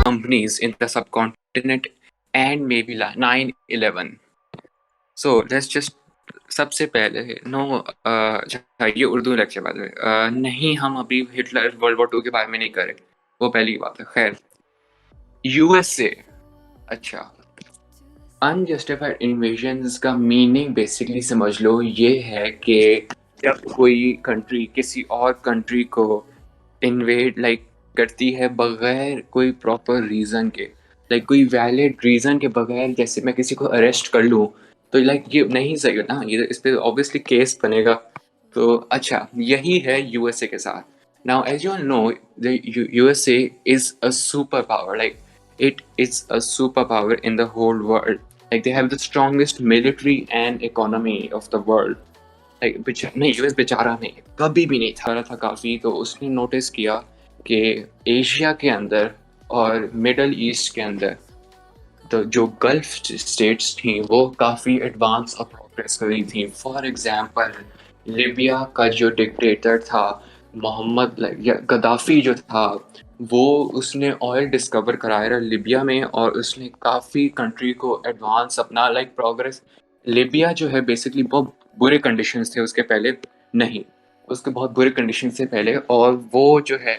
companies in the subcontinent and maybe 9/11. So let's just सबसे पहले ये उर्दू लेक्चर बात है नहीं हम अभी हिटलर वर्ल्ड वॉर 2 के बारे में नहीं कर रहे, वो पहली बात है। खैर यूएसए, अच्छा अनजस्टिफाइड इन्वेजन्स का मीनिंग बेसिकली समझ लो ये है कि जब कोई कंट्री किसी और कंट्री को इन्वेड करती है बगैर कोई प्रॉपर रीजन के, कोई वैलिड रीजन के बगैर, जैसे मैं किसी को अरेस्ट कर लूँ तो ये नहीं सही है ना, ये इस पे ऑब्वियसली केस बनेगा। तो अच्छा यही है यूएसए के साथ। Now as you know the USA is a super power, it is a superpower in the whole world. They have the strongest military and economy of the world. नहीं US बेचारा नहीं, कभी भी नहीं था काफ़ी, तो उसने नोटिस किया कि एशिया के अंदर और मिडल ईस्ट के अंदर तो जो गल्फ स्टेट्स थी वो काफ़ी एडवांस और प्रोग्रेस कर रही थी। फॉर एग्जांपल लिबिया का जो डिक्टेटर था मोहम्मद गद्दाफी जो था, वो उसने ऑयल डिस्कवर कराया था लिबिया में, और उसने काफ़ी कंट्री को एडवांस अपना प्रोग्रेस। लिबिया जो है बेसिकली बहुत बुरे कंडीशंस थे उसके पहले, नहीं उसके बहुत बुरे कंडीशन से पहले, और वो जो है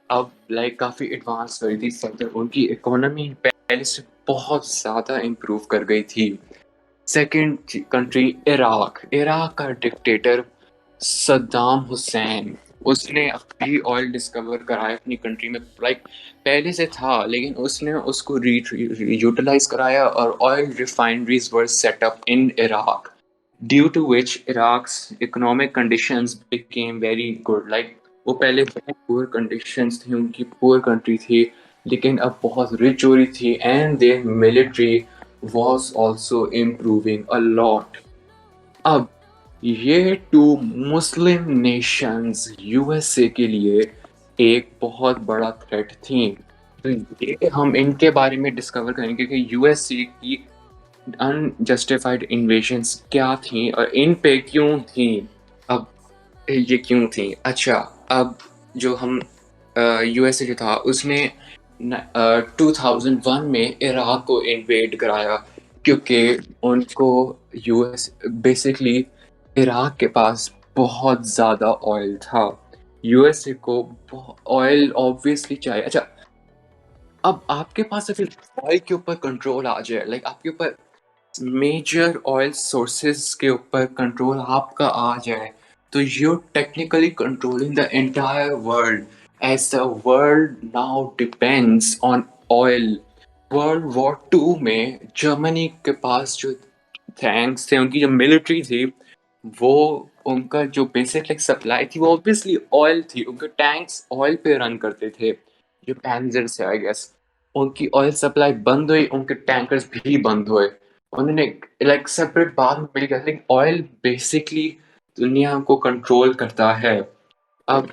अब काफ़ी एडवांस कर रही थी फर्दर, उनकी इकोनॉमी पहले से बहुत ज़्यादा इम्प्रूव कर गई थी। सेकंड कंट्री इराक, इराक का डिक्टेटर सद्दाम हुसैन, उसने अभी ऑयल डिस्कवर कराया अपनी कंट्री में, पहले से था लेकिन उसने उसको यूटिलाइज कराया और oil refineries were set up in Iraq, due to which Iraq's economic conditions became very good. वो पहले बहुत पुअर कंडीशंस थी, उनकी पुअर कंट्री थी, लेकिन अब बहुत रिच हो रही थी, and their military was also improving a lot. अब ये टू मुस्लिम नेशंस यूएसए के लिए एक बहुत बड़ा थ्रेट थी, तो ये हम इनके बारे में डिस्कवर करेंगे कि यूएसए की अनजस्टिफाइड इन्वेजन्स क्या थी और इन पे क्यों थी। अब ये क्यों थी, अच्छा अब जो हम यूएसए जो था उसने 2001 में इराक को इन्वेड कराया, क्योंकि उनको यूएस बेसिकली इराक के पास बहुत ज़्यादा ऑयल था, यूएसए को ऑयल ऑब्वियसली चाहिए। अच्छा अब आपके पास अगर ऑयल के ऊपर कंट्रोल आ जाए, आपके ऊपर मेजर ऑयल सोर्सेज के ऊपर कंट्रोल आपका आ जाए, तो you technically controlling the entire world, as the world now depends on oil. World war 2 में जर्मनी के पास जो टैंक्स थे, उनकी जो मिलिट्री थी, वो उनका जो बेसिक सप्लाई थी वो ऑब्वियसली ऑयल थी, उनके टैंक्स ऑयल पे रन करते थे, जो पैंजर्स है आई गेस, उनकी ऑयल सप्लाई बंद हुई, उनके टैंकर्स भी बंद हुए, उन्होंने सेपरेट बाद में मिल गया, लेकिन ऑयल बेसिकली दुनिया को कंट्रोल करता है। अब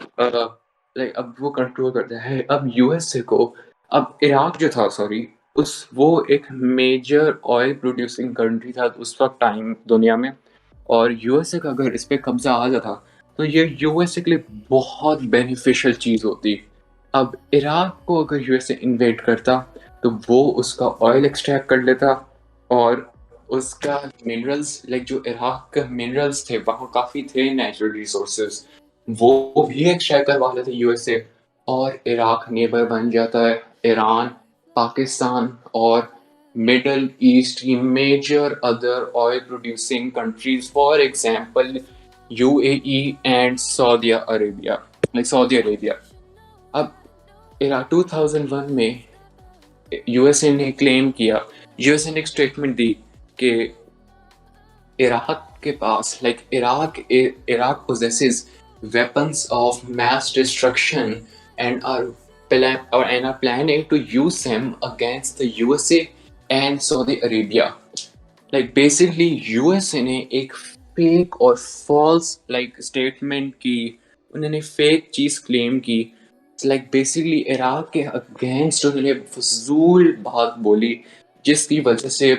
अब वो कंट्रोल करता है, अब यूएसए को, अब इराक जो था सॉरी उस वो एक मेजर ऑयल प्रोड्यूसिंग कंट्री था उस वक्त टाइम दुनिया में, और यूएसए का अगर इस पे कब्जा आ जाता तो ये यूएसए के लिए बहुत बेनिफिशियल चीज़ होती। अब इराक को अगर यूएसए इन्वेड करता तो वो उसका ऑयल एक्सट्रैक्ट कर लेता, और उसका मिनरल्स जो इराक के मिनरल्स थे वहाँ काफ़ी थे नेचुरल रिसोर्सेज, वो भी एक्सट्रैक्ट करवा लेते यूएसए, और इराक नेबर बन जाता है ईरान, पाकिस्तान और मिडल ईस्ट की major other oil producing countries, for example UAE and Saudi Arabia. अब 2001 में यूएसए ने क्लेम किया, यूएसए ने एक स्टेटमेंट दी कि इराक के पास Iraq possesses weapons of mass destruction and are planning to use them against the USA and Saudi Arabia. Basically USA ने एक फेक और फॉल्स स्टेटमेंट की, उन्होंने फेक चीज क्लेम की, बेसिकली इराक के अगेंस्ट उन्होंने फजूल बात बोली, जिसकी वजह से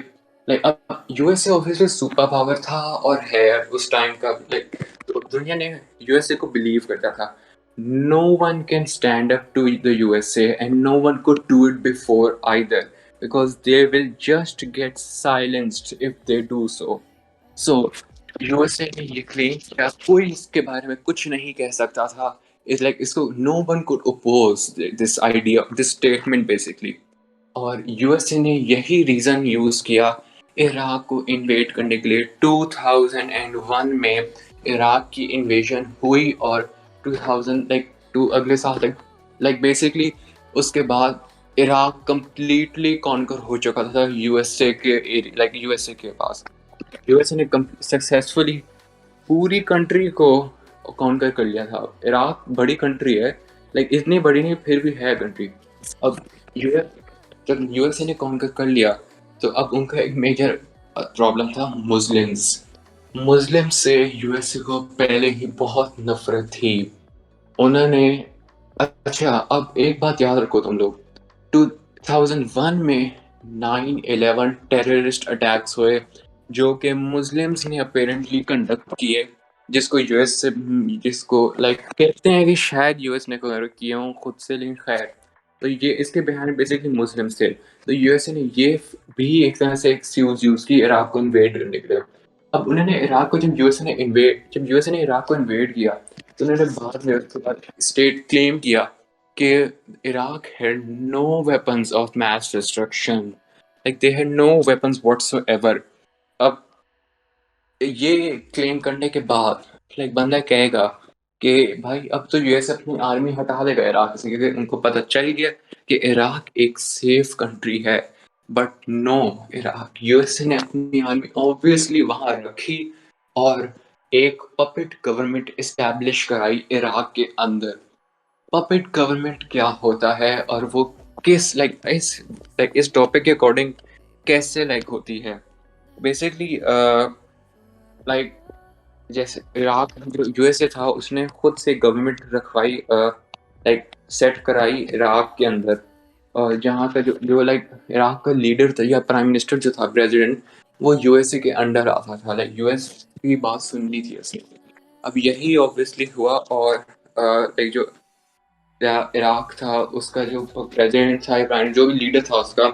अब यूएसए ऑब्वियसली सुपर पावर था और है उस टाइम का, तो दुनिया ने यूएसए को बिलीव करता था। no one can stand up to the USA, and no one could do it before either, because they will just get silenced if they do so. So USA ने ये claim किया, कोई इसके बारे में कुछ नहीं कह सकता था. इट्स लाइक इसको no one could oppose this idea, this statement basically. और यूएसए ने यही रीजन यूज किया इराक को इन्वेड करने के लिए. 2001 में इराक की इन्वेजन हुई, और 2000 लाइक टू अगले साल तक लाइक बेसिकली उसके बाद इराक कंप्लीटली कॉन्कर हो चुका था यूएसए के यूएसए के पास. यूएसए ने सक्सेसफुली पूरी कंट्री को कॉन्कर कर लिया था. इराक बड़ी कंट्री है, लाइक इतनी बड़ी नहीं फिर भी है कंट्री. अब यूएस जब यूएसए ने कॉन्कर कर लिया, तो अब उनका एक मेजर प्रॉब्लम था मुस्लिम्स. मुस्लिम से यूएसए को पहले ही बहुत नफरत थी. उन्होंने अच्छा, अब एक बात याद रखो तुम लोग, 2001 में 9/11 टेररिस्ट अटैक्स हुए, जो कि मुस्लिम्स ने अपेरेंटली कंडक्ट किए, जिसको यूएस से जिसको लाइक कहते हैं कि शायद यूएस ने किए हों खुद से, लेकिन खैर. तो ये इसके बिहाइंड बेसिकली मुस्लिम्स थे. तो यूएसए ने ये भी एक तरह से एक्सक्यूज यूज की इराक को इन्वेड करने के लिए. अब उन्होंने इराक को जब यूएसए ने इराक को इन्वेड किया, तो उन्होंने बाद में उसके बाद स्टेट क्लेम किया कि Iraq had no weapons of mass destruction, like they had no weapons whatsoever. अब ये क्लेम करने के बाद लाइक बंदा कहेगा कि भाई अब तो यूएस अपनी आर्मी हटा देगा इराक से, क्योंकि उनको पता चल गया कि इराक एक सेफ कंट्री है. बट नो, इराक यूएस ने अपनी आर्मी ऑब्वियसली वहां रखी और एक पपेट गवर्नमेंट इस्टेब्लिश कराई इराक के अंदर. पपेट गवर्नमेंट क्या होता है और वो किस इस टॉपिक के अकॉर्डिंग कैसे होती है बेसिकली. लाइक जैसे इराक जो यूएसए था उसने खुद से गवर्नमेंट रखवाई, सेट कराई इराक के अंदर. जहाँ का जो इराक का लीडर था या प्राइम मिनिस्टर जो था, प्रेसिडेंट, वो यूएसए के अंडर आता था. यूएस की बात सुननी थी उसने. अब यही ऑब्वियसली हुआ, और जो इराक था उसका जो प्रेसिडेंट था या जो भी लीडर था उसका,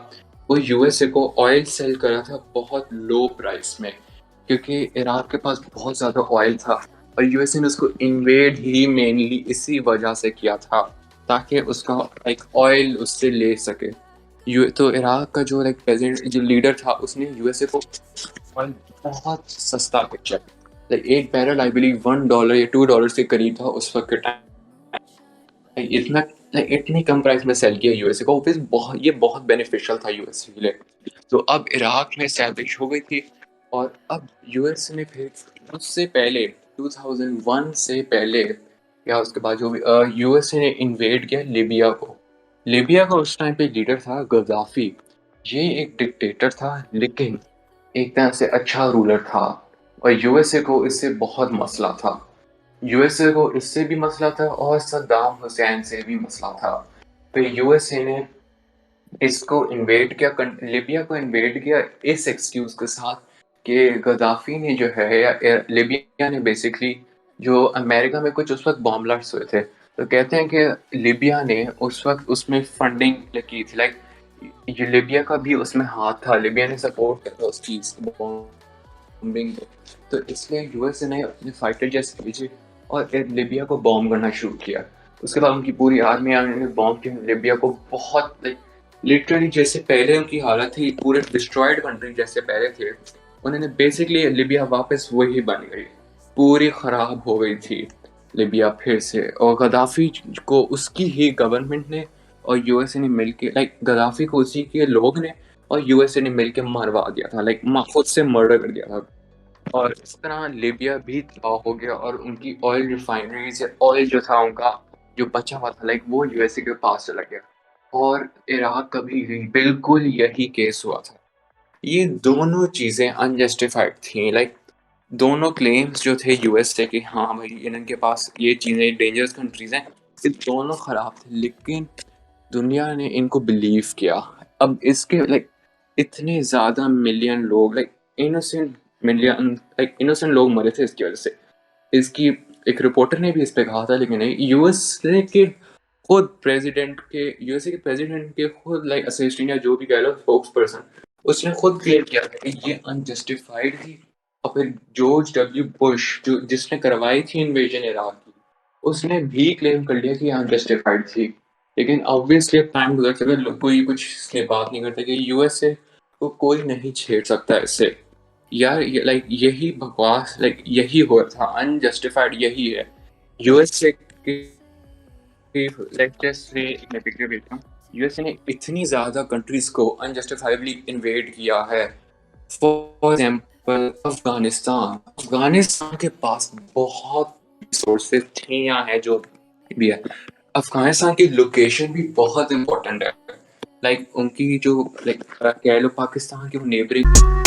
वो यूएसए को ऑयल सेल कर रहा था बहुत लो प्राइस में, क्योंकि इराक के पास बहुत ज़्यादा ऑयल था. और यूएसए ने उसको इन्वेड ही मेनली इसी वजह से किया था, ताकि उसका ऑयल उससे ले सके. तो इराक का जो प्रेसिडेंट जो लीडर था, उसने यूएसए को ऑयल बहुत सस्ता बेचा. एक बैरल आई बिलीव $1 या $2 के करीब था उस वक्त के टाइम. इतना इतनी कम प्राइस में सेल किया यूएसए को. ये बहुत बेनिफिशियल था यूएसए के लिए. तो अब इराक में एस्टैब्लिश हो गई थी, और अब यूएस ने फिर उससे पहले 2001 से पहले या उसके बाद जो भी यूएस ने इन्वेड किया लिबिया को. लिबिया का उस टाइम पे लीडर था गद्दाफी. ये एक डिक्टेटर था, लेकिन एक तरह से अच्छा रूलर था, और यूएसए को इससे बहुत मसला था. यूएसए को इससे भी मसला था और सद्दाम हुसैन से भी मसला था. फिर यूएसए ने इसको इन्वेड किया, लिबिया को इन्वेड किया इस एक्सक्यूज के साथ कि गद्दाफी ने जो है या लिबिया ने बेसिकली जो अमेरिका में कुछ उस वक्त बॉम्ब ब्लास्ट हुए थे, तो कहते हैं कि लिबिया ने उस वक्त उसमें फंडिंग की थी. ये लिबिया का भी उसमें हाथ था, लिबिया ने सपोर्ट किया था उस चीज़ बॉम्बिंग को. तो इसलिए यूएसए ने अपने फाइटर जेट्स भेजे और लिबिया को बॉम्ब करना शुरू किया. उसके बाद उनकी पूरी आर्मी ने बॉम्ब किया लिबिया को. बहुत लिटरली जैसे पहले उनकी हालत थी, पूरे डिस्ट्रॉयड कंट्री जैसे पहले थे, उन्होंने बेसिकली लिबिया वापस वही बन गई, पूरी खराब हो गई थी लिबिया फिर से. और गद्दाफी को उसकी ही गवर्नमेंट ने और यूएसए ने मिलके गद्दाफी को उसी के लोग ने और यूएसए ने मिलके मरवा दिया था, खुद से मर्डर कर दिया था. और इस तरह लिबिया भी तबाह हो गया, और उनकी ऑयल रिफाइनरीज, ऑयल जो था उनका जो बचा हुआ था वो यूएसए के पास चला गया. और इराक का भी बिल्कुल यही केस हुआ था. ये दोनों चीज़ें अनजस्टिफाइड थी. दोनों क्लेम्स जो थे यूएसए के, हाँ भाई इनके पास ये चीज़ें डेंजरस कंट्रीज हैं, ये दोनों ख़राब थे, लेकिन दुनिया ने इनको बिलीव किया. अब इसके इतने ज़्यादा मिलियन लोग इनोसेंट लोग मरे थे इसकी वजह से. इसकी एक रिपोर्टर ने भी इस पे कहा था, लेकिन नहीं, यूएसए के प्रेसिडेंट के खुद लाइक असिस्टेंट या जो भी कह लो स्पोक्स पर्सन, उसने खुद क्लेम किया था कि ये अनजस्टिफाइड थी। और फिर जॉर्ज डब्ल्यू बुश जो जिसने करवाई थी इन्वेजन इराक की, उसने भी क्लेम कर लिया कि ये अनजस्टिफाइड थी। लेकिन ऑब्वियसली टाइम गुजरते हुए कोई कुछ इसलिए बात नहीं करता कि यूएसए को कोई नहीं छेड़ सकता इससे। यार लाइक यही बकवास, लाइक यही हो था अनजस्टिफाइड, यही है यूएसए की। लेट्स जस्ट से मैं पिक्चर भेजता हूँ, यूएसए ने इतनी ज्यादा कंट्रीज को अनजस्टिफाइबली इन्वेड किया है। फॉर एग्जाम्पल अफगानिस्तान के पास बहुत रिसोर्सेज थे या है जो भी है। अफगानिस्तान की लोकेशन भी बहुत इंपॉर्टेंट है। लाइक उनकी जो लाइक कह लो पाकिस्तान की नेबरिंग